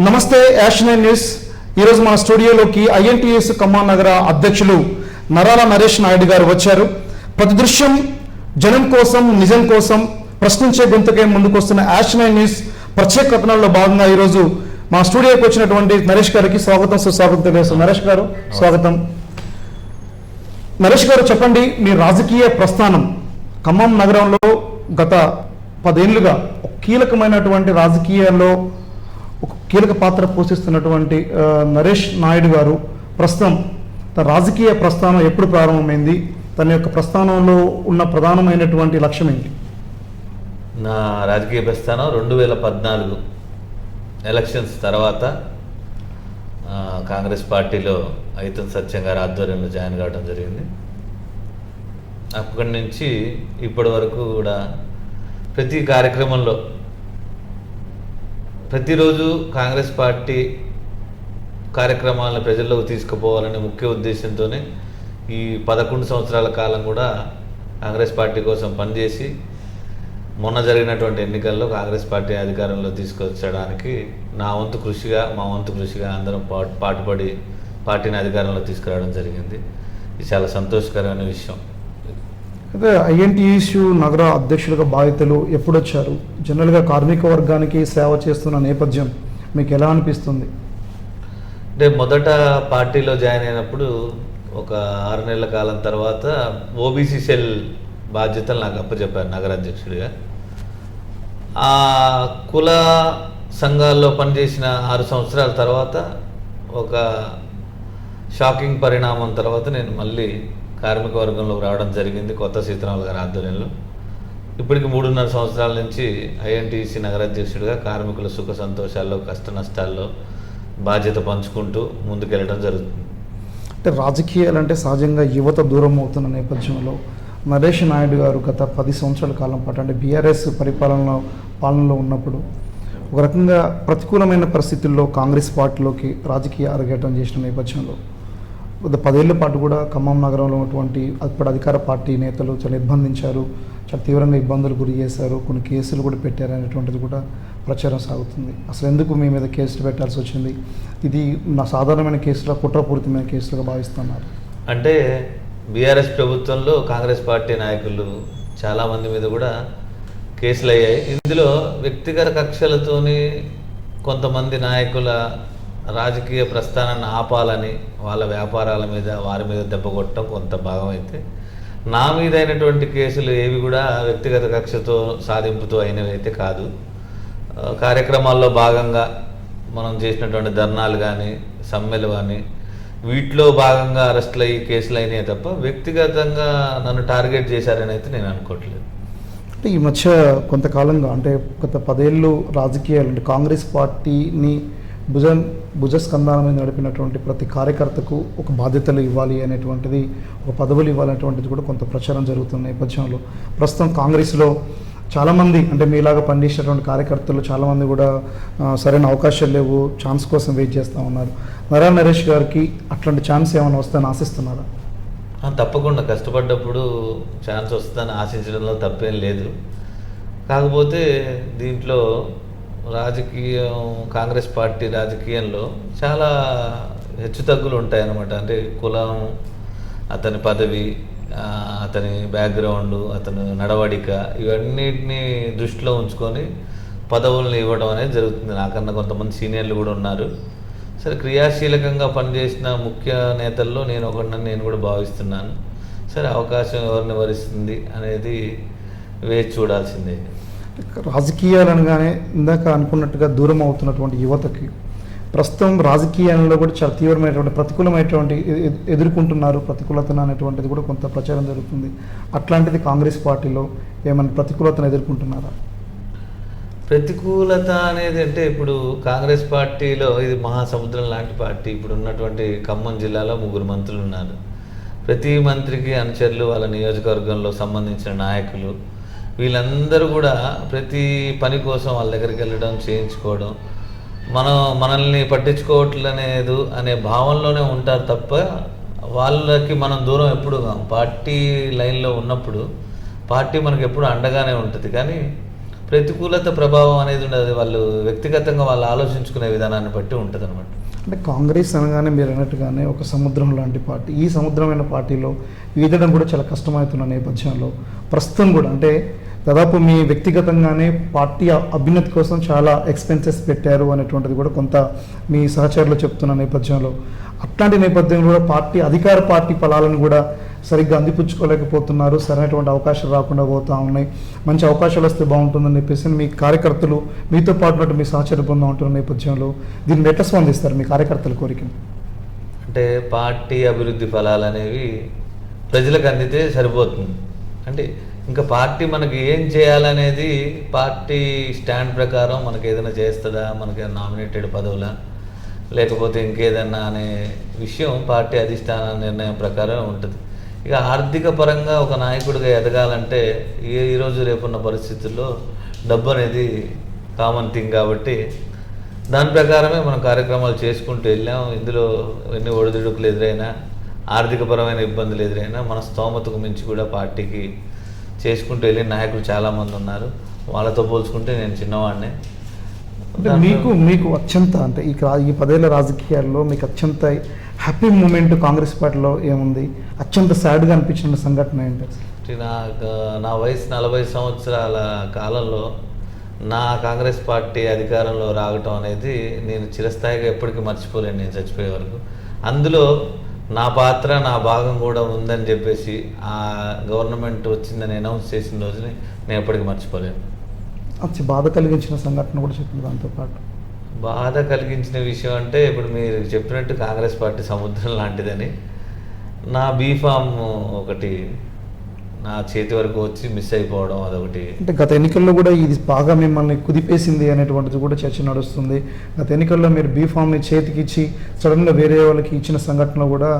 నమస్తే యాషనైన్ న్యూస్. ఈరోజు మన స్టూడియోలోకి ఐఎన్టీఎస్ ఖమ్మం నగర అధ్యక్షులు నరాల నరేష్ నాయుడు గారు వచ్చారు. ప్రతి దృశ్యం జనం కోసం, నిజం కోసం ప్రశ్నించే గొంతుకే ముందుకొస్తున్న యాషనైన్ న్యూస్ ప్రత్యేక కథనాల్లో భాగంగా ఈరోజు మా స్టూడియోకి వచ్చినటువంటి నరేష్ గారికి స్వాగతం, సుస్వాగతం తెలియజేస్తాం. నరేష్ గారు స్వాగతం. నరేష్ గారు చెప్పండి, మీ రాజకీయ ప్రస్థానం ఖమ్మం నగరంలో గత 10 ఏళ్లుగా కీలకమైనటువంటి రాజకీయాల్లో ఒక కీలక పాత్ర పోషిస్తున్నటువంటి నరేష్ నాయుడు గారు ప్రస్తుతం తన రాజకీయ ప్రస్థానం ఎప్పుడు ప్రారంభమైంది? తన యొక్క ప్రస్థానంలో ఉన్న ప్రధానమైనటువంటి లక్ష్యం ఏంటి? నా రాజకీయ ప్రస్థానం 2014 ఎలక్షన్స్ తర్వాత కాంగ్రెస్ పార్టీలో ఐతం సత్యం గారి ఆధ్వర్యంలో జాయిన్ కావడం జరిగింది. అక్కడి నుంచి ఇప్పటి వరకు కూడా ప్రతి కార్యక్రమంలో ప్రతిరోజు కాంగ్రెస్ పార్టీ కార్యక్రమాలను ప్రజల్లోకి తీసుకుపోవాలనే ముఖ్య ఉద్దేశంతోనే ఈ 11 సంవత్సరాల కాలం కూడా కాంగ్రెస్ పార్టీ కోసం పనిచేసి మొన్న జరిగినటువంటి ఎన్నికల్లో కాంగ్రెస్ పార్టీ అధికారంలో తీసుకొచ్చడానికి మా వంతు కృషిగా అందరం పాటుపడి పార్టీని అధికారంలో తీసుకురావడం జరిగింది. ఇది చాలా సంతోషకరమైన విషయం. అయితే ఐఎన్టీఎస్ నగర అధ్యక్షులుగా బాధ్యతలు ఎప్పుడు వచ్చారు? జనరల్గా కార్మిక వర్గానికి సేవ చేస్తున్న నేపథ్యం మీకు ఎలా అనిపిస్తుంది? అంటే మొదట పార్టీలో జాయిన్ అయినప్పుడు ఒక 6 నెలల కాలం తర్వాత ఓబీసీ సెల్ బాధ్యతలు నాకు అప్పచెప్పారు నగర అధ్యక్షుడిగా. ఆ కుల సంఘాల్లో పనిచేసిన 6 సంవత్సరాల తర్వాత ఒక షాకింగ్ పరిణామం తర్వాత నేను మళ్ళీ కార్మిక వర్గంలోకి రావడం జరిగింది కొత్త సీతారామరావు గారి ఆధ్వర్యంలో. ఇప్పటికి 3.5 సంవత్సరాల నుంచి ఐఎన్టీసీ నగర అధ్యక్షుడిగా కార్మికుల సుఖ సంతోషాల్లో, కష్ట నష్టాల్లో బాధ్యత పంచుకుంటూ ముందుకెళ్ళడం జరుగుతుంది. అంటే రాజకీయాలు అంటే సహజంగా యువత దూరం అవుతున్న నేపథ్యంలో నరేష్ నాయుడు గారు గత 10 సంవత్సరాల కాలం పాటు అంటే బీఆర్ఎస్ పాలనలో ఉన్నప్పుడు ఒక రకంగా ప్రతికూలమైన పరిస్థితుల్లో కాంగ్రెస్ పార్టీలోకి రాజకీయ అరగేటం చేసిన నేపథ్యంలో గత 10 ఏళ్ల పాటు కూడా ఖమ్మం నగరంలో ఉన్నటువంటి అప్పటి అధికార పార్టీ నేతలు చాలా నిర్బంధించారు, చాలా తీవ్రంగా ఇబ్బందులు గురి చేశారు, కొన్ని కేసులు కూడా పెట్టారు అనేటువంటిది కూడా ప్రచారం సాగుతుంది. అసలు ఎందుకు మీ మీద కేసులు పెట్టాల్సి వచ్చింది? ఇది నా సాధారణమైన కేసులో కుట్రపూరితమైన కేసులుగా భావిస్తున్నారు. అంటే బీఆర్ఎస్ ప్రభుత్వంలో కాంగ్రెస్ పార్టీ నాయకులు చాలామంది మీద కూడా కేసులు అయ్యాయి. ఇందులో వ్యక్తిగత కక్షలతోని కొంతమంది నాయకుల రాజకీయ ప్రస్థానాన్ని ఆపాలని వాళ్ళ వ్యాపారాల మీద వారి మీద దెబ్బ కొట్టడం కొంత భాగం అయితే, నా మీద అయినటువంటి కేసులు ఏవి కూడా వ్యక్తిగత కక్షతో సాధింపుతో అయినవి అయితే కాదు. కార్యక్రమాల్లో భాగంగా మనం చేసినటువంటి ధర్నాలు కానీ, సమ్మెలు కానీ వీటిలో భాగంగా అరెస్టులు అయ్యి కేసులు అయినాయి తప్ప వ్యక్తిగతంగా నన్ను టార్గెట్ చేశారని అయితే నేను అనుకోవట్లేదు. అంటే ఈ మధ్య కొంతకాలంగా అంటే గత 10 ఏళ్ళు రాజకీయాలు అంటే కాంగ్రెస్ పార్టీని భుజస్కంధాల మీద నడిపినటువంటి ప్రతి కార్యకర్తకు ఒక బాధ్యతలు ఇవ్వాలి అనేటువంటిది, ఒక పదవులు ఇవ్వాలనేటువంటిది కూడా కొంత ప్రచారం జరుగుతున్న నేపథ్యంలో ప్రస్తుతం కాంగ్రెస్లో చాలామంది అంటే మీలాగా పనిచేసినటువంటి కార్యకర్తలు చాలామంది కూడా సరైన అవకాశాలు లేవు, ఛాన్స్ కోసం వెయిట్ చేస్తూ ఉన్నారు. నరా నరేష్ గారికి అట్లాంటి ఛాన్స్ ఏమైనా వస్తుందని ఆశిస్తున్నారా? తప్పకుండా కష్టపడ్డప్పుడు ఛాన్స్ వస్తుందని ఆశించడంలో తప్పేం లేదు. కాకపోతే దీంట్లో కాంగ్రెస్ పార్టీ రాజకీయంలో చాలా హెచ్చుతగ్గులు ఉంటాయన్నమాట. అంటే కులం, అతని పదవి, అతని బ్యాక్గ్రౌండ్, అతని నడవడిక ఇవన్నిటిని దృష్టిలో ఉంచుకొని పదవులను ఇవ్వడం అనేది జరుగుతుంది. నాకన్నా కొంతమంది సీనియర్లు కూడా ఉన్నారు. సరే, క్రియాశీలకంగా పనిచేసిన ముఖ్య నేతల్లో నేను ఒకడిని నేను కూడా భావిస్తున్నాను. సరే, అవకాశం ఎవరిని వరిస్తుంది అనేది వేచి చూడాల్సిందే. రాజకీయాలు అనగానే ఇందాక అనుకున్నట్టుగా దూరం అవుతున్నటువంటి యువతకి ప్రస్తుతం రాజకీయాలలో కూడా చాలా తీవ్రమైనటువంటి ప్రతికూలమైనటువంటి ఎదుర్కొంటున్నారు. ప్రతికూలతను అనేటువంటిది కూడా కొంత ప్రచారం జరుగుతుంది. అట్లాంటిది కాంగ్రెస్ పార్టీలో ఏమైనా ప్రతికూలతను ఎదుర్కొంటున్నారా? ప్రతికూలత అనేది అంటే ఇప్పుడు కాంగ్రెస్ పార్టీలో ఇది మహాసముద్రం లాంటి పార్టీ. ఇప్పుడు ఉన్నటువంటి ఖమ్మం జిల్లాలో 3 మంత్రులు ఉన్నారు. ప్రతి మంత్రికి అనుచరులు, వాళ్ళ నియోజకవర్గంలో సంబంధించిన నాయకులు, వీళ్ళందరూ కూడా ప్రతి పని కోసం వాళ్ళ దగ్గరికి వెళ్ళడం, చేయించుకోవడం, మనల్ని పట్టించుకోవట్లేదు అనే భావనలోనే ఉంటారు తప్ప వాళ్ళకి మనం దూరం ఎప్పుడు పార్టీ లైన్లో ఉన్నప్పుడు పార్టీ మనకు ఎప్పుడు అండగానే ఉంటుంది. కానీ ప్రతికూలత ప్రభావం అనేది ఉండదు. వాళ్ళు వ్యక్తిగతంగా వాళ్ళు ఆలోచించుకునే విధానాన్ని బట్టి ఉంటుంది అనమాట. అంటే కాంగ్రెస్ అనగానే మీరు అన్నట్టుగానే ఒక సముద్రం లాంటి పార్టీ. ఈ సముద్రమైన పార్టీలో ఈదడం కూడా చాలా కష్టమవుతున్న నేపథ్యంలో ప్రస్తుతం కూడా అంటే దాదాపు మీ వ్యక్తిగతంగానే పార్టీ అభ్యున్నతి కోసం చాలా ఎక్స్పెన్సెస్ పెట్టారు అనేటువంటిది కూడా కొంత మీ సహచరులు చెప్తున్న నేపథ్యంలో, అట్లాంటి నేపథ్యంలో కూడా అధికార పార్టీ ఫలాలను కూడా సరిగ్గా అందిపుచ్చుకోలేకపోతున్నారు. సరైనటువంటి అవకాశాలు రాకుండా పోతూ ఉన్నాయి. మంచి అవకాశాలు వస్తే బాగుంటుందని చెప్పేసి మీ కార్యకర్తలు మీతో పాటు మీ సహచర బృందం ఉంటున్న నేపథ్యంలో దీన్ని ఎట్లా స్పందిస్తారు మీ కార్యకర్తల కోరికను? అంటే పార్టీ అభివృద్ధి ఫలాలు అనేవి ప్రజలకు అందితే సరిపోతుంది. అంటే ఇంకా పార్టీ మనకి ఏం చేయాలనేది పార్టీ స్టాండ్ ప్రకారం మనకి ఏదైనా చేస్తుందా, మనకి నామినేటెడ్ పదవులా, లేకపోతే ఇంకేదన్నా అనే విషయం పార్టీ అధిష్టాన నిర్ణయం ప్రకారం ఉంటుంది. ఇక ఆర్థిక పరంగా ఒక నాయకుడిగా ఎదగాలంటే ఈరోజు రేపున్న పరిస్థితుల్లో డబ్బు అనేది కామన్ థింగ్ కాబట్టి దాని ప్రకారమే మనం కార్యక్రమాలు చేసుకుంటూ వెళ్ళాం. ఇందులో ఎన్ని ఒడిదుడుకులు ఎదురైనా, ఆర్థికపరమైన ఇబ్బందులు ఎదురైనా మన స్తోమతకు మించి కూడా పార్టీకి చేసుకుంటూ వెళ్ళిన నాయకులు చాలామంది ఉన్నారు. వాళ్ళతో పోల్చుకుంటే నేను చిన్నవాడినే. అంటే మీకు అత్యంత అంటే ఈ 10 ఏళ్ల రాజకీయాల్లో మీకు అత్యంత హ్యాపీ మూమెంట్ కాంగ్రెస్ పార్టీలో ఏముంది? అత్యంత సాడ్గా అనిపించిన సంఘటన ఏంటి? నా వయసు 40 సంవత్సరాల కాలంలో నా కాంగ్రెస్ పార్టీ అధికారంలో రావటం అనేది నేను చిరస్థాయిగా ఎప్పటికీ మర్చిపోలేను, నేను చచ్చిపోయే వరకు. అందులో నా పాత్ర, నా భాగం కూడా ఉందని చెప్పేసి ఆ గవర్నమెంట్ వచ్చిందని అనౌన్స్ చేసిన రోజుని నేను ఎప్పటికీ మర్చిపోలేను. బాధ కలిగించిన సంఘటన కూడా చెప్పింది. దాంతోపాటు బాధ కలిగించిన విషయం అంటే ఇప్పుడు మీరు చెప్పినట్టు కాంగ్రెస్ పార్టీ సముద్రం లాంటిదని నా బీఫామ్ ఒకటి నా చేతి వరకు వచ్చి మిస్ అయిపోవడం అదొకటి. అంటే గత ఎన్నికల్లో కూడా ఇది బాగా మిమ్మల్ని కుదిపేసింది అనేటువంటిది కూడా చర్చ నడుస్తుంది. గత ఎన్నికల్లో మీరు బీఫామ్ని చేతికి ఇచ్చి సడన్గా వేరే వాళ్ళకి ఇచ్చిన సంఘటన కూడా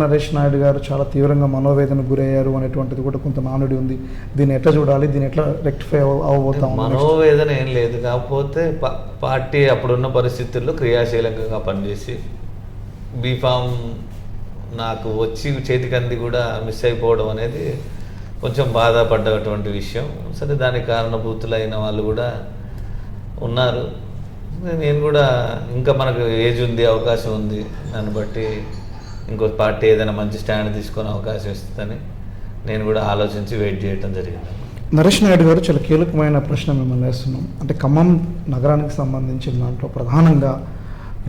నరేష్ నాయుడు గారు చాలా తీవ్రంగా మనోవేదనకు గురయ్యారు అనేటువంటిది కూడా కొంత నానుడి ఉంది. దీన్ని ఎట్లా చూడాలి, దీన్ని ఎట్లా రెక్టిఫై అవ్వబోతాం? మనోవేదన ఏం లేదు, కాకపోతే పార్టీ అప్పుడున్న పరిస్థితుల్లో క్రియాశీలకంగా పనిచేసి బీఫామ్ నాకు వచ్చి చేతికి అంది కూడా మిస్ అయిపోవడం అనేది కొంచెం బాధపడ్డటువంటి విషయం. సరే, దానికి కారణభూతులైన వాళ్ళు కూడా ఉన్నారు. నేను కూడా ఇంకా మనకు ఏజ్ ఉంది, అవకాశం ఉంది, దాన్ని బట్టి ఇంకో పార్టీ ఏదైనా మంచి స్టాండ్ తీసుకొని అవకాశం ఇస్తుందని నేను కూడా ఆలోచించి వెయిట్ చేయడం జరిగింది. నరేష్ నాయుడు గారు, చాలా కీలకమైన ప్రశ్న మిమ్మల్ని వేస్తున్నాం. అంటే ఖమ్మం నగరానికి సంబంధించిన దాంట్లో ప్రధానంగా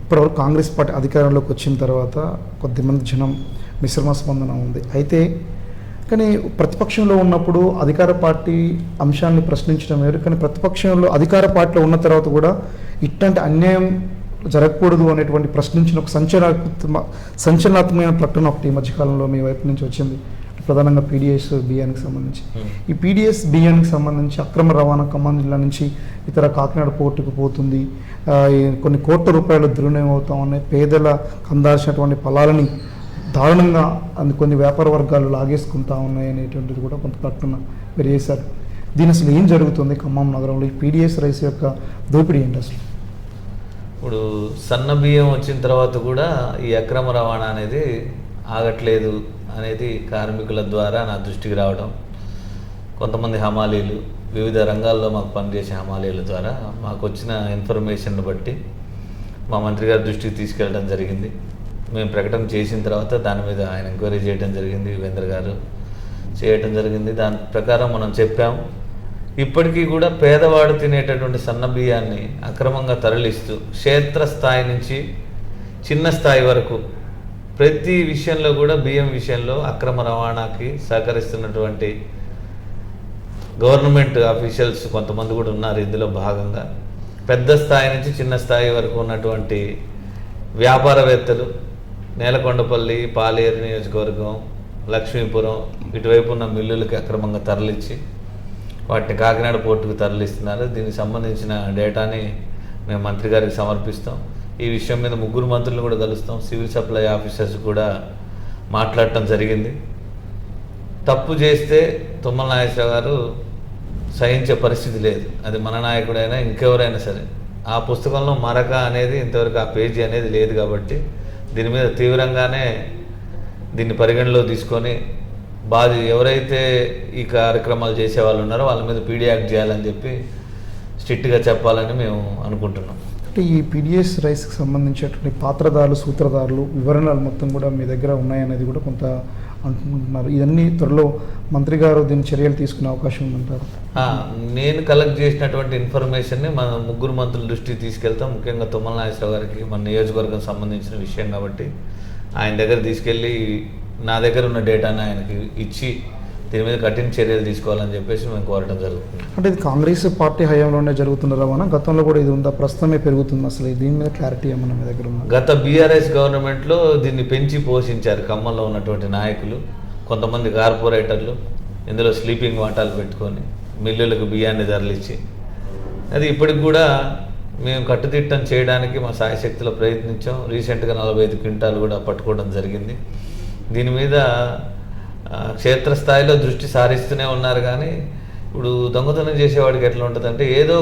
ఇప్పటివరకు కాంగ్రెస్ పార్టీ అధికారంలోకి వచ్చిన తర్వాత కొద్దిమంది జనం మిశ్రమ స్పందన ఉంది. అయితే కానీ ప్రతిపక్షంలో ఉన్నప్పుడు అధికార పార్టీ అంశాన్ని ప్రశ్నించడం వేరు, కానీ ప్రతిపక్షంలో అధికార పార్టీలో ఉన్న తర్వాత కూడా ఇట్లాంటి అన్యాయం జరగకూడదు అనేటువంటి ప్రశ్నించిన ఒక సంచలనాత్మకమైన ప్రకటన ఒకటి ఈ మధ్యకాలంలో మీ వైపు నుంచి వచ్చింది, ప్రధానంగా పీడిఎస్ బియ్యానికి సంబంధించి. ఈ పీడిఎస్ బియ్యానికి సంబంధించి అక్రమ రవాణా ఖమ్మం జిల్లా నుంచి ఇతర కాకినాడ పోర్టుకు పోతుంది, కొన్ని కోట్ల రూపాయలు దుర్వినియోగం అవుతా ఉన్నాయి, పేదల అందాల్సినటువంటి ఫలాలని దారుణంగా కొన్ని వ్యాపార వర్గాలు లాగేసుకుంటా ఉన్నాయి అనేటువంటిది కూడా కొంత ప్రకటన మీరు చేశారు. దీని అసలు ఏం జరుగుతుంది ఖమ్మం నగరంలో? ఈ పీడిఎస్ రైస్ యొక్క దోపిడీ ఏంటి అసలు? ఇప్పుడు సన్న బియ్యం వచ్చిన తర్వాత కూడా ఈ అక్రమ రవాణా అనేది ఆగట్లేదు అనేది కార్మికుల ద్వారా నా దృష్టికి రావడం, కొంతమంది హమాలీలు, వివిధ రంగాల్లో మాకు పనిచేసే హమాలీల ద్వారా మాకు వచ్చిన ఇన్ఫర్మేషన్ బట్టి మా మంత్రి గారి దృష్టికి తీసుకెళ్ళడం జరిగింది. మేము ప్రకటన చేసిన తర్వాత దాని మీద ఆయన ఎంక్వైరీ చేయడం జరిగింది, యువేంద్ర గారు చేయడం జరిగింది. దాని ప్రకారం మనం చెప్పాము. ఇప్పటికీ కూడా పేదవాడు తినేటటువంటి సన్న బియ్యాన్ని అక్రమంగా తరలిస్తూ క్షేత్రస్థాయి నుంచి చిన్న స్థాయి వరకు ప్రతి విషయంలో కూడా బియ్యం విషయంలో అక్రమ రవాణాకి సహకరిస్తున్నటువంటి గవర్నమెంట్ ఆఫీషియల్స్ కొంతమంది కూడా ఉన్నారు. ఇందులో భాగంగా పెద్ద స్థాయి నుంచి చిన్న స్థాయి వరకు ఉన్నటువంటి వ్యాపారవేత్తలు నేలకొండపల్లి, పాలేరు నియోజకవర్గం, లక్ష్మీపురం ఇటువైపు ఉన్న మిల్లులకి అక్రమంగా తరలించి వాటిని కాకినాడ పోర్టుకు తరలిస్తున్నారు. దీనికి సంబంధించిన డేటాని మేము మంత్రి గారికి సమర్పిస్తాం. ఈ విషయం మీద 3 మంత్రులను కూడా కలుస్తాం. సివిల్ సప్లై ఆఫీసర్స్ కూడా మాట్లాడటం జరిగింది. తప్పు చేస్తే తుమ్మల నాగేశ్వరరావు గారు సహించే పరిస్థితి లేదు, అది మన నాయకుడైనా ఇంకెవరైనా సరే. ఆ పుస్తకంలో మరక అనేది ఇంతవరకు ఆ పేజీ అనేది లేదు కాబట్టి దీని మీద తీవ్రంగానే దీన్ని పరిగణలో తీసుకొని ఎవరైతే ఈ కార్యక్రమాలు చేసే వాళ్ళు ఉన్నారో వాళ్ళ మీద పీడీ యాక్ట్ చేయాలని చెప్పి స్ట్రిక్ట్గా చెప్పాలని మేము అనుకుంటున్నాం. అంటే ఈ పీడిఎస్ రైస్కి సంబంధించినటువంటి పాత్రదారులు, సూత్రధారులు, వివరణలు మొత్తం కూడా మీ దగ్గర ఉన్నాయనేది కూడా కొంత అనుకుంటున్నారు. ఇవన్నీ త్వరలో మంత్రి గారు దీని చర్యలు తీసుకునే అవకాశం ఉందంటారు? నేను కలెక్ట్ చేసినటువంటి ఇన్ఫర్మేషన్ని మన ముగ్గురు మంత్రుల దృష్టికి తీసుకెళ్తాం. ముఖ్యంగా తుమ్మల నాగేశ్వరరావు గారికి మన నియోజకవర్గం సంబంధించిన విషయం కాబట్టి ఆయన దగ్గర తీసుకెళ్ళి నా దగ్గర ఉన్న డేటాని ఆయనకి ఇచ్చి దీని మీద కఠిన చర్యలు తీసుకోవాలని చెప్పేసి మేము కోరడం జరుగుతుంది. అంటే ఇది కాంగ్రెస్ పార్టీ హయాంలోనే జరుగుతున్న రవాణా, గతంలో కూడా ఇది ఉందా, ప్రస్తుతమే పెరుగుతుంది? అసలు దీని మీద క్లారిటీ ఏమన్నా మీ దగ్గర ఉందా? గత బీఆర్ఎస్ గవర్నమెంట్లో దీన్ని పెంచి పోషించారు ఖమ్మంలో ఉన్నటువంటి నాయకులు, కొంతమంది కార్పొరేటర్లు. ఇందులో స్లీపింగ్ వాటాలు పెట్టుకొని మిల్లులకు బియ్యాన్ని తరలిచ్చి, అది ఇప్పటికి కూడా మేము కట్టుదిట్టం చేయడానికి మా సాయశక్తిలో ప్రయత్నించాం. రీసెంట్గా 45 క్వింటాలు కూడా పట్టుకోవడం జరిగింది. దీని మీద క్షేత్రస్థాయిలో దృష్టి సారిస్తూనే ఉన్నారు. కానీ ఇప్పుడు దొంగతనం చేసేవాడికి ఎట్లా ఉంటుందంటే ఏదో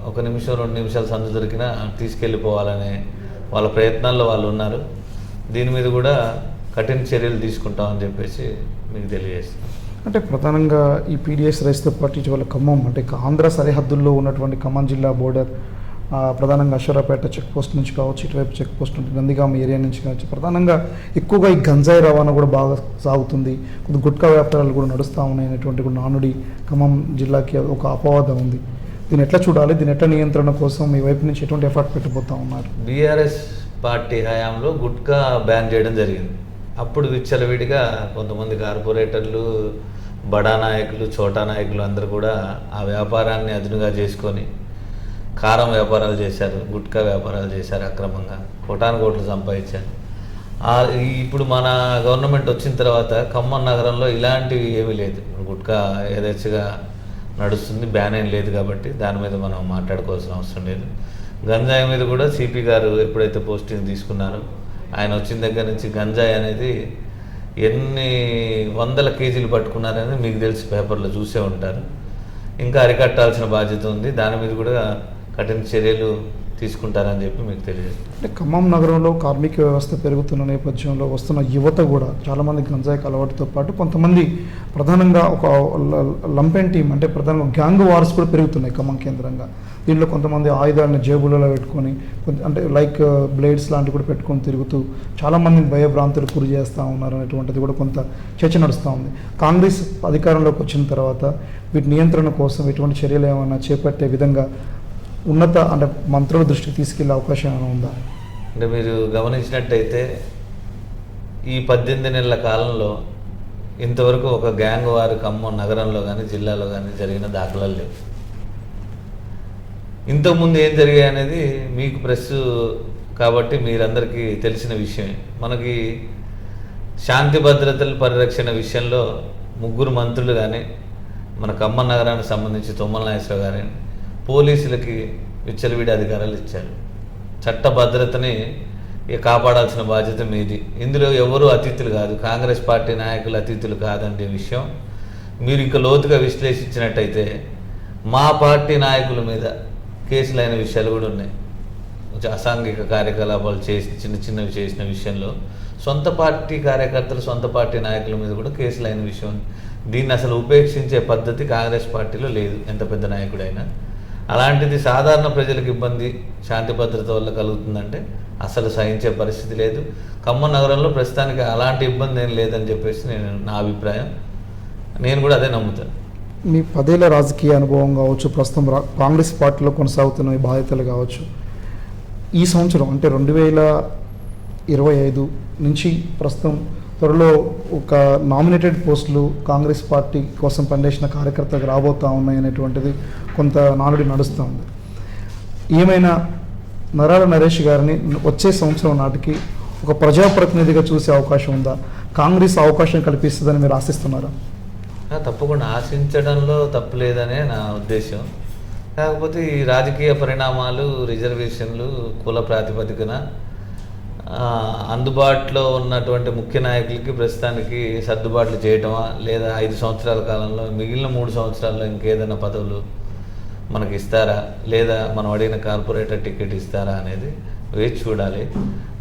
ఒక నిమిషం 2 నిమిషాలు సందు దొరికినా తీసుకెళ్ళిపోవాలనే వాళ్ళ ప్రయత్నాల్లో వాళ్ళు ఉన్నారు. దీని మీద కూడా కఠిన చర్యలు తీసుకుంటామని చెప్పేసి మీకు తెలియజేస్తున్నాం. అంటే ప్రధానంగా ఈ పీడిఎస్ రైస్తో పాటు ఇటీవల ఖమ్మం, అంటే ఆంధ్ర సరిహద్దుల్లో ఉన్నటువంటి ఖమ్మం జిల్లా బోర్డర్, ప్రధానంగా అశ్వరాపేట చెక్ పోస్ట్ నుంచి కావచ్చు, ఇటువైపు చెక్ పోస్ట్ ఉంటుంది, నందిగామ ఏరియా నుంచి కావచ్చు, ప్రధానంగా ఎక్కువగా ఈ గంజాయి రవాణా కూడా బాగా సాగుతుంది. కొద్ది గుట్కా వ్యాపారాలు కూడా నడుస్తూ ఉన్నాయి అనేటువంటి కూడా నానుడి ఖమ్మం జిల్లాకి ఒక అపవాదం ఉంది. దీన్ని ఎట్లా చూడాలి? దీని ఎట్లా నియంత్రణ కోసం మీ వైపు నుంచి ఎటువంటి ఎఫర్ట్ పెట్టబోతూ ఉన్నారు? బీఆర్ఎస్ పార్టీ హయాంలో గుట్కా బ్యాన్ చేయడం జరిగింది. అప్పుడు విచ్చలవిడిగా కొంతమంది కార్పొరేటర్లు, బడా నాయకులు, చోటా నాయకులు అందరూ కూడా ఆ వ్యాపారాన్ని అదునుగా చేసుకొని కారం వ్యాపారాలు చేశారు, గుట్కా వ్యాపారాలు చేశారు, అక్రమంగా కోటాను సంపాదించారు. ఇప్పుడు మన గవర్నమెంట్ వచ్చిన తర్వాత ఖమ్మం నగరంలో ఇలాంటివి ఏమీ లేదు. గుట్కా యథేచ్ఛగా నడుస్తుంది, బ్యాన్ ఏం లేదు కాబట్టి దాని మీద మనం మాట్లాడుకోవాల్సిన అవసరం లేదు. గంజాయి మీద కూడా సిపి గారు ఎప్పుడైతే పోస్టింగ్ తీసుకున్నారో ఆయన వచ్చిన దగ్గర నుంచి గంజాయి అనేది ఎన్ని వందల కేజీలు పట్టుకున్నారనేది మీకు తెలిసి పేపర్లో చూసే ఉంటారు. ఇంకా అరికట్టాల్సిన బాధ్యత ఉంది. దాని మీద కూడా కఠిన చర్యలు తీసుకుంటారని చెప్పి మీకు తెలియజేస్తుంది. అంటే ఖమ్మం నగరంలో కార్మిక వ్యవస్థ పెరుగుతున్న నేపథ్యంలో వస్తున్న యువత కూడా చాలామంది గంజాయికి అలవాటుతో పాటు కొంతమంది ప్రధానంగా ఒక లంపెన్ టీం, అంటే ప్రధానంగా గ్యాంగ్ వార్స్ కూడా పెరుగుతున్నాయి ఖమ్మం కేంద్రంగా. దీంట్లో కొంతమంది ఆయుధాలను జేబులలో పెట్టుకొని, అంటే లైక్ బ్లేడ్స్ లాంటివి కూడా పెట్టుకొని తిరుగుతూ చాలామందిని భయభ్రాంతులు గురి చేస్తూ ఉన్నారు అనేటువంటిది కూడా కొంత చర్చ నడుస్తూ ఉంది. కాంగ్రెస్ అధికారంలోకి వచ్చిన తర్వాత వీటి నియంత్రణ కోసం ఎటువంటి చర్యలు ఏమైనా చేపట్టే విధంగా అంటే మంత్రుల దృష్టికి తీసుకెళ్లే అవకాశం ఏమైనా ఉందా? అంటే మీరు గమనించినట్టయితే ఈ 18 నెలల కాలంలో ఇంతవరకు ఒక గ్యాంగ్ వారు ఖమ్మం నగరంలో కానీ జిల్లాలో కానీ జరిగిన దాఖలాలు లేవు. ఇంతకుముందు ఏం జరిగాయి అనేది మీకు ప్రెస్ కాబట్టి మీరందరికీ తెలిసిన విషయమే. మనకి శాంతి భద్రతల పరిరక్షణ విషయంలో 3 మంత్రులు కానీ, మన ఖమ్మం నగరానికి సంబంధించి తుమ్మల నాగేశ్వరరావు గారి పోలీసులకి విచ్చలవిడి అధికారాలు ఇచ్చారు. చట్ట భద్రతని కాపాడాల్సిన బాధ్యత మీది. ఇందులో ఎవరు అతిథులు కాదు, కాంగ్రెస్ పార్టీ నాయకులు అతిథులు కాదంటే విషయం మీరు ఇంకా లోతుగా విశ్లేషించినట్టయితే మా పార్టీ నాయకుల మీద కేసులైన విషయాలు కూడా ఉన్నాయి. అసాంఘిక కార్యకలాపాలు చేసి చిన్నవి చేసిన విషయంలో సొంత పార్టీ కార్యకర్తలు, సొంత పార్టీ నాయకుల మీద కూడా కేసులైన విషయం. దీన్ని అసలు ఉపేక్షించే పద్ధతి కాంగ్రెస్ పార్టీలో లేదు, ఎంత పెద్ద నాయకుడైనా. అలాంటిది సాధారణ ప్రజలకు ఇబ్బంది శాంతి భద్రత వల్ల కలుగుతుందంటే అసలు సహించే పరిస్థితి లేదు. ఖమ్మం నగరంలో ప్రస్తుతానికి అలాంటి ఇబ్బంది ఏం లేదని చెప్పేసి నా అభిప్రాయం. నేను కూడా అదే నమ్ముతాను. మీ 10 ఏళ్ల రాజకీయ అనుభవం కావచ్చు, ప్రస్తుతం కాంగ్రెస్ పార్టీలో కొనసాగుతున్న మీ బాధ్యతలు కావచ్చు, ఈ సంవత్సరం అంటే 2025 నుంచి ప్రస్తుతం త్వరలో ఒక నామినేటెడ్ పోస్టులు కాంగ్రెస్ పార్టీ కోసం పనిచేసిన కార్యకర్తలకు రాబోతూ ఉన్నాయి అనేటువంటిది కొంత నానుడి నడుస్తూ ఉంది. ఏమైనా నరాల నరేష్ గారిని వచ్చే సంవత్సరం నాటికి ఒక ప్రజాప్రతినిధిగా చూసే అవకాశం ఉందా? కాంగ్రెస్ అవకాశం కల్పిస్తుందని మీరు ఆశిస్తున్నారా? తప్పకుండా ఆశించడంలో తప్పు లేదనే నా ఉద్దేశం. కాకపోతే ఈ రాజకీయ పరిణామాలు, రిజర్వేషన్లు, కుల ప్రాతిపదికన అందుబాటులో ఉన్నటువంటి ముఖ్య నాయకులకి ప్రస్తుతానికి సర్దుబాట్లు చేయటమా, లేదా 5 సంవత్సరాల కాలంలో మిగిలిన 3 సంవత్సరాల్లో ఇంకేదైనా పదవులు మనకి ఇస్తారా, లేదా మనం అడిగిన కార్పొరేటర్ టికెట్ ఇస్తారా అనేది వేచి చూడాలి.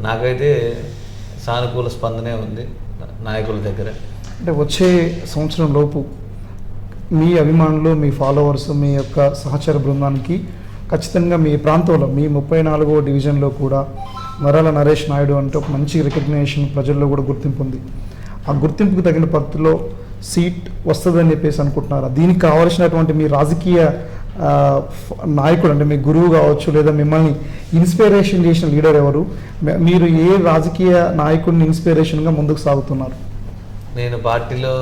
నాకైతే సానుకూల స్పందనే ఉంది నాయకుల దగ్గర. అంటే వచ్చే సంవత్సరం లోపు మీ అభిమానులు, మీ ఫాలోవర్స్, మీ యొక్క సహచర బృందానికి ఖచ్చితంగా మీ ప్రాంతంలో మీ 34వ డివిజన్లో కూడా నరాల నరేష్ నాయుడు అంటే ఒక మంచి రికగ్నిషన్ ప్రజల్లో కూడా గుర్తింపు ఉంది. ఆ గుర్తింపుకు తగిన పద్ధతిలో సీట్ వస్తుందని చెప్పేసి అనుకుంటున్నారా? దీనికి కావాల్సినటువంటి మీ రాజకీయ నాయకుడు అంటే మీ గురువు కావచ్చు, లేదా మిమ్మల్ని ఇన్స్పిరేషన్ చేసిన లీడర్ ఎవరు? మీరు ఏ రాజకీయ నాయకుడిని ఇన్స్పిరేషన్గా ముందుకు సాగుతున్నారు? నేను పార్టీలో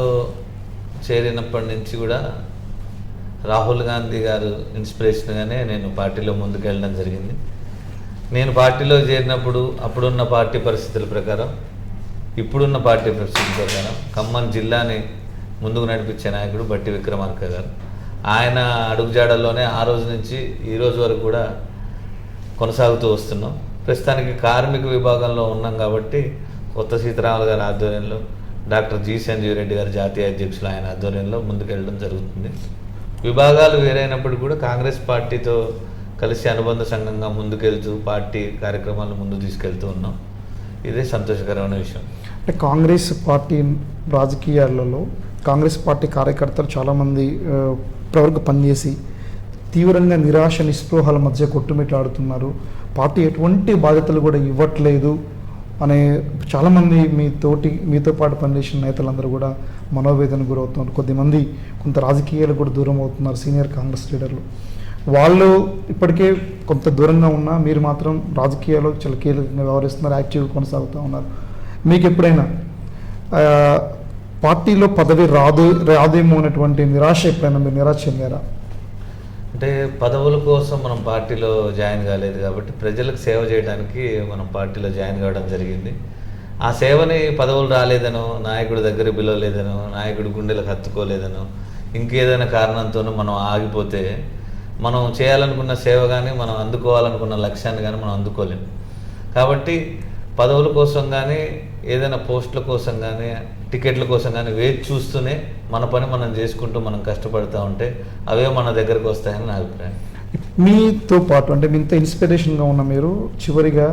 చేరినప్పటి నుంచి కూడా రాహుల్ గాంధీ గారు ఇన్స్పిరేషన్గానే నేను పార్టీలో ముందుకు వెళ్ళడం జరిగింది. నేను పార్టీలో చేరినప్పుడు అప్పుడున్న పార్టీ పరిస్థితుల ప్రకారం, ఇప్పుడున్న పార్టీ పరిస్థితుల ప్రకారం ఖమ్మం జిల్లాని ముందుకు నడిపించే నాయకుడు బట్టి విక్రమార్క గారు. ఆయన అడుగుజాడల్లోనే ఆ రోజు నుంచి ఈ రోజు వరకు కూడా కొనసాగుతూ వస్తున్నాం. ప్రస్తుతానికి కార్మిక విభాగంలో ఉన్నాం కాబట్టి కొత్త సీతారామల గారి ఆధ్వర్యంలో, డాక్టర్ జి సంజీవ్ రెడ్డి గారు జాతీయ అధ్యక్షులు ఆయన ఆధ్వర్యంలో ముందుకెళ్ళడం జరుగుతుంది. విభాగాలు వేరైనప్పుడు కూడా కాంగ్రెస్ పార్టీతో కలిసి అనుబంధ సంఘంగా ముందుకెళ్తూ పార్టీ కార్యక్రమాలను ముందుకు తీసుకెళ్తూ ఉన్నాం. ఇదే సంతోషకరమైన విషయం. అంటే కాంగ్రెస్ పార్టీ రాజకీయాలలో కాంగ్రెస్ పార్టీ కార్యకర్తలు చాలామంది ఇప్పటివరకు పనిచేసి తీవ్రంగా నిరాశ నిస్పృహల మధ్య కొట్టుమిట్టాడుతున్నారు. పార్టీ ఎటువంటి బాధ్యతలు కూడా ఇవ్వట్లేదు అనే చాలామంది మీతో పాటు పనిచేసిన నేతలందరూ కూడా మనోవేదనకు గురవుతున్నారు. కొద్దిమంది కొంత రాజకీయాలు కూడా దూరం అవుతున్నారు. సీనియర్ కాంగ్రెస్ లీడర్లు వాళ్ళు ఇప్పటికే కొంత దూరంగా ఉన్నా మీరు మాత్రం రాజకీయాల్లో చాలా కీలకంగా వ్యవహరిస్తున్నారు, యాక్టివ్గా కొనసాగుతూ ఉన్నారు. మీకు ఎప్పుడైనా పార్టీలో పదవి రాదేమో అనేటువంటి నిరాశ ఎప్పుడైనా మీరు నిరాశ చెందారా? అంటే పదవుల కోసం మనం పార్టీలో జాయిన్ కాలేదు కాబట్టి ప్రజలకు సేవ చేయడానికి మనం పార్టీలో జాయిన్ కావడం జరిగింది. ఆ సేవని పదవులు రాలేదనో, నాయకుడి దగ్గర పిలవలేదనో, నాయకుడి గుండెలకు హత్తుకోలేదనో, ఇంకేదైనా కారణంతోనూ మనం ఆగిపోతే మనం చేయాలనుకున్న సేవ కానీ, మనం అందుకోవాలనుకున్న లక్ష్యాన్ని కానీ మనం అందుకోలేము. కాబట్టి పదవుల కోసం కానీ, ఏదైనా పోస్టుల కోసం కానీ, టికెట్ల కోసం కానీ వేచి చూస్తూనే మన పని మనం చేసుకుంటూ మనం కష్టపడుతూ ఉంటే అవే మన దగ్గరకు వస్తాయని నా అభిప్రాయం. మీతో పాటు అంటే మీతో ఇన్స్పిరేషన్గా ఉన్న మీరు చివరిగా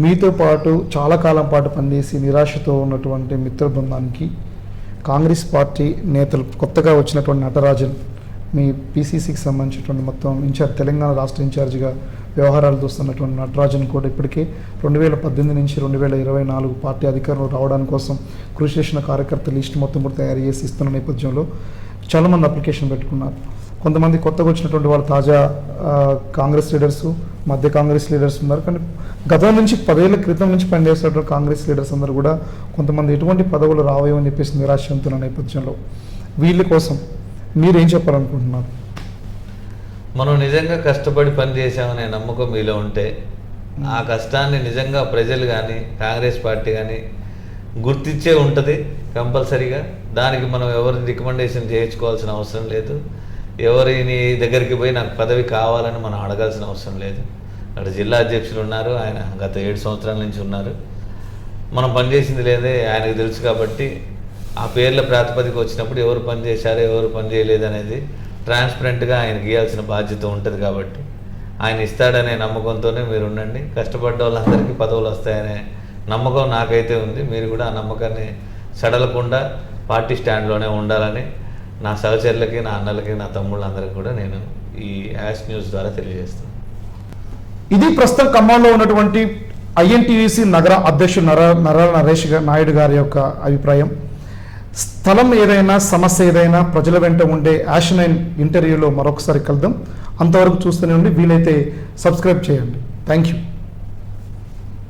మీతో పాటు చాలా కాలం పాటు పనిచేసి నిరాశతో ఉన్నటువంటి మిత్ర బృందానికి కాంగ్రెస్ పార్టీ నేతలు కొత్తగా వచ్చినటువంటి నటరాజన్, మీ పీసీసీకి సంబంధించినటువంటి మొత్తం తెలంగాణ రాష్ట్ర ఇన్ఛార్జిగా వ్యవహారాలు చూస్తున్నటువంటి నటరాజన్ కూడా ఇప్పటికే 2018 నుంచి 2024 పార్టీ అధికారంలో రావడానికి కోసం కృషి చేసిన కార్యకర్త లిస్ట్ మొత్తం కూడా తయారు చేసి ఇస్తున్న నేపథ్యంలో చాలామంది అప్లికేషన్ పెట్టుకున్నారు. కొంతమంది కొత్తగా వచ్చినటువంటి వాళ్ళు తాజా కాంగ్రెస్ లీడర్స్, మధ్య కాంగ్రెస్ లీడర్స్ ఉన్నారు. కానీ గతం నుంచి 10 ఏళ్ల క్రితం నుంచి పనిచేస్తున్నటువంటి కాంగ్రెస్ లీడర్స్ అందరూ కూడా కొంతమంది ఎటువంటి పదవులు రావేమని చెప్పేసి నిరాశ చెందుతున్న నేపథ్యంలో వీళ్ళ కోసం మీరేం చెప్పాలనుకుంటున్నారు? మనం నిజంగా కష్టపడి పని చేసామనే నమ్మకం మీలో ఉంటే ఆ కష్టాన్ని నిజంగా ప్రజలు కానీ, కాంగ్రెస్ పార్టీ కానీ గుర్తించే ఉంటుంది కంపల్సరీగా. దానికి మనం ఎవరిని రికమెండేషన్ చేయించుకోవాల్సిన అవసరం లేదు. ఎవరిని దగ్గరికి పోయి నాకు పదవి కావాలని మనం అడగాల్సిన అవసరం లేదు. అక్కడ జిల్లా అధ్యక్షులు ఉన్నారు, ఆయన గత 7 సంవత్సరాల నుంచి ఉన్నారు. మనం పనిచేసింది లేదే ఆయనకు తెలుసు కాబట్టి ఆ పేర్ల ప్రాతిపదిక వచ్చినప్పుడు ఎవరు పని చేశారో ఎవరు పని చేయలేదు అనేది ట్రాన్స్పరెంట్గా ఆయనకి ఇవ్వాల్సిన బాధ్యత ఉంటుంది. కాబట్టి ఆయన ఇస్తాడనే నమ్మకంతోనే మీరు ఉండండి. కష్టపడ్డ వాళ్ళందరికీ పదవులు వస్తాయనే నమ్మకం నాకైతే ఉంది. మీరు కూడా ఆ నమ్మకాన్ని సడలకుండా పార్టీ స్టాండ్లోనే ఉండాలని నా సహచరులకి, నా అన్నలకి, నా తమ్ముళ్ళందరికీ కూడా నేను ఈ యాష్ న్యూస్ ద్వారా తెలియజేస్తాను. ఇది ప్రస్తుతం ఖమ్మంలో ఉన్నటువంటి ఐఎన్టీయూసీ నగర అధ్యక్షుడు నరాల నరేష్ నాయుడు గారి యొక్క అభిప్రాయం. స్థలం ఏదైనా, సమస్య ఏదైనా ప్రజల వెంట ఉండే యాష్ 9 ఇంటర్వ్యూలో మరొకసారి కలుద్దాం. అంతవరకు చూస్తూనే ఉండి వీలైతే సబ్స్క్రైబ్ చేయండి. Thank you.